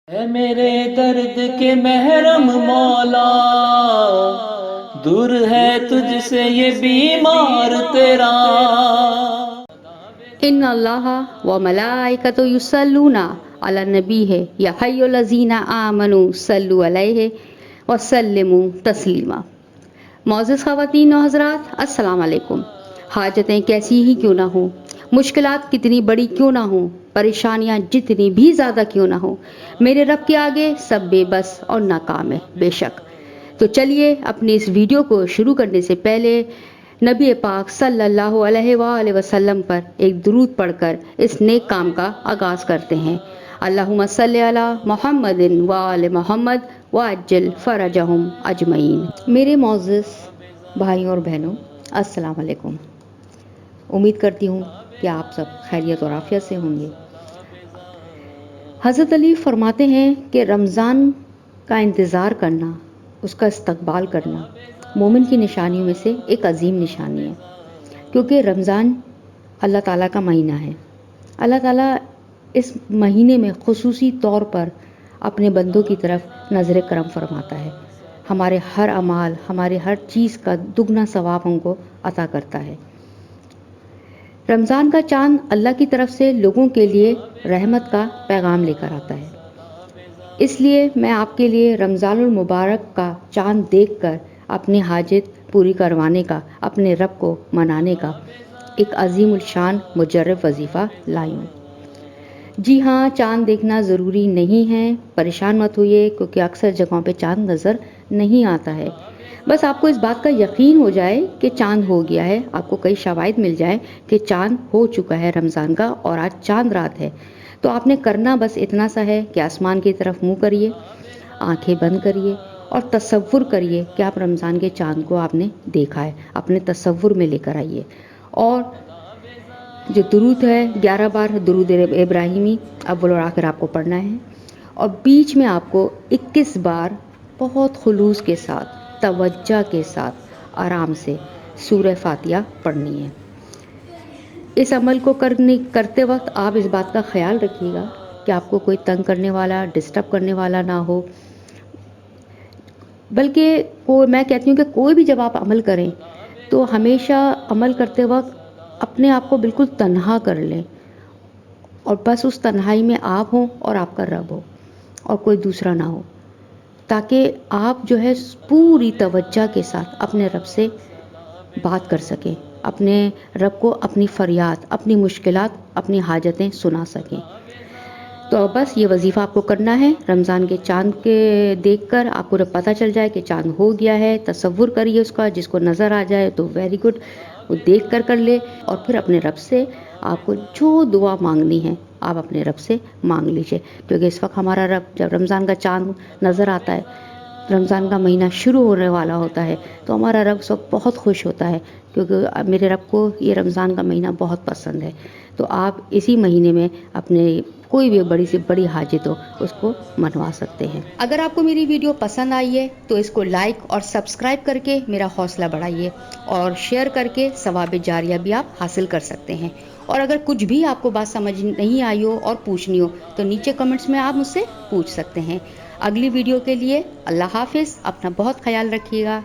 اے میرے درد کے محرم مولا، دور ہے تجھ سے یہ بیمار تیرا۔ ان اللہ و ملائکۃ یصلون علی النبی یا حی الذین آمنوا صلوا علیہ وسلموا تسلیما۔ معزز خواتین و حضرات، السلام علیکم۔ حاجتیں کیسی ہی کیوں نہ ہوں، مشکلات کتنی بڑی کیوں نہ ہوں، پریشانیاں جتنی بھی زیادہ کیوں نہ ہوں، میرے رب کے آگے سب بے بس اور ناکام ہے بے شک۔ تو چلیے اپنی اس ویڈیو کو شروع کرنے سے پہلے نبی پاک صلی اللہ علیہ وآلہ وسلم پر ایک درود پڑھ کر اس نیک کام کا آغاز کرتے ہیں۔ اللہم صلی علی محمد وآل محمد وعجل فرجہم اجمعین۔ میرے معزز بھائیوں اور بہنوں، السلام علیکم۔ امید کرتی ہوں کہ آپ سب خیریت اور عافیت سے ہوں گے۔ حضرت علی فرماتے ہیں کہ رمضان کا انتظار کرنا، اس کا استقبال کرنا مومن کی نشانیوں میں سے ایک عظیم نشانی ہے، کیونکہ رمضان اللہ تعالیٰ کا مہینہ ہے۔ اللہ تعالیٰ اس مہینے میں خصوصی طور پر اپنے بندوں کی طرف نظر کرم فرماتا ہے، ہمارے ہر اعمال، ہمارے ہر چیز کا دگنا ثواب ہم کو عطا کرتا ہے۔ رمضان کا چاند اللہ کی طرف سے لوگوں کے لیے رحمت کا پیغام لے کر آتا ہے، اس لیے میں آپ کے لیے رمضان المبارک کا چاند دیکھ کر اپنی حاجت پوری کروانے کا، اپنے رب کو منانے کا ایک عظیم الشان مجرب وظیفہ لائی ہوں۔ جی ہاں، چاند دیکھنا ضروری نہیں ہے، پریشان مت ہوئیے، کیونکہ اکثر جگہوں پہ چاند نظر نہیں آتا ہے۔ بس آپ کو اس بات کا یقین ہو جائے کہ چاند ہو گیا ہے، آپ کو کئی شواہد مل جائے کہ چاند ہو چکا ہے رمضان کا اور آج چاند رات ہے، تو آپ نے کرنا بس اتنا سا ہے کہ آسمان کی طرف منہ کریے، آنکھیں بند کریے اور تصور کریے کہ آپ رمضان کے چاند کو آپ نے دیکھا ہے، اپنے تصور میں لے کر آئیے۔ اور جو درود ہے 11 بار درود ابراہیمی اول اور آخر آپ کو پڑھنا ہے، اور بیچ میں آپ کو 21 بار بہت خلوص کے ساتھ، توجہ کے ساتھ، آرام سے سورہ فاتحہ پڑھنی ہے۔ اس عمل کو کرتے وقت آپ اس بات کا خیال رکھیے گا کہ آپ کو کوئی تنگ کرنے والا، ڈسٹرب کرنے والا نہ ہو، بلکہ میں کہتی ہوں کہ کوئی بھی جب آپ عمل کریں تو ہمیشہ عمل کرتے وقت اپنے آپ کو بالکل تنہا کر لیں، اور بس اس تنہائی میں آپ ہوں اور آپ کا رب ہو اور کوئی دوسرا نہ ہو، تاکہ آپ جو ہے پوری توجہ کے ساتھ اپنے رب سے بات کر سکیں، اپنے رب کو اپنی فریاد، اپنی مشکلات، اپنی حاجتیں سنا سکیں۔ تو بس یہ وظیفہ آپ کو کرنا ہے۔ رمضان کے چاند کے دیکھ کر آپ کو جب پتہ چل جائے کہ چاند ہو گیا ہے، تصور کریے اس کا، جس کو نظر آ جائے تو ویری گڈ، وہ دیکھ کر لے، اور پھر اپنے رب سے آپ کو جو دعا مانگنی ہے آپ اپنے رب سے مانگ لیجئے، کیونکہ اس وقت ہمارا رب جب رمضان کا چاند نظر آتا ہے، رمضان کا مہینہ شروع ہونے والا ہوتا ہے، تو ہمارا رب اس وقت بہت خوش ہوتا ہے، کیونکہ میرے رب کو یہ رمضان کا مہینہ بہت پسند ہے۔ تو آپ اسی مہینے میں اپنے کوئی بھی بڑی سے بڑی حاجت ہو اس کو منوا سکتے ہیں۔ اگر آپ کو میری ویڈیو پسند آئی ہے تو اس کو لائک اور سبسکرائب کر کے میرا حوصلہ بڑھائیے، اور شیئر کر کے ثواب جاریہ بھی آپ حاصل کر سکتے ہیں۔ اور اگر کچھ بھی آپ کو بات سمجھ نہیں آئی ہو اور پوچھنی ہو تو نیچے کمنٹس میں آپ مجھ سے پوچھ سکتے ہیں۔ اگلی ویڈیو کے لیے اللہ حافظ، اپنا بہت خیال رکھیے گا۔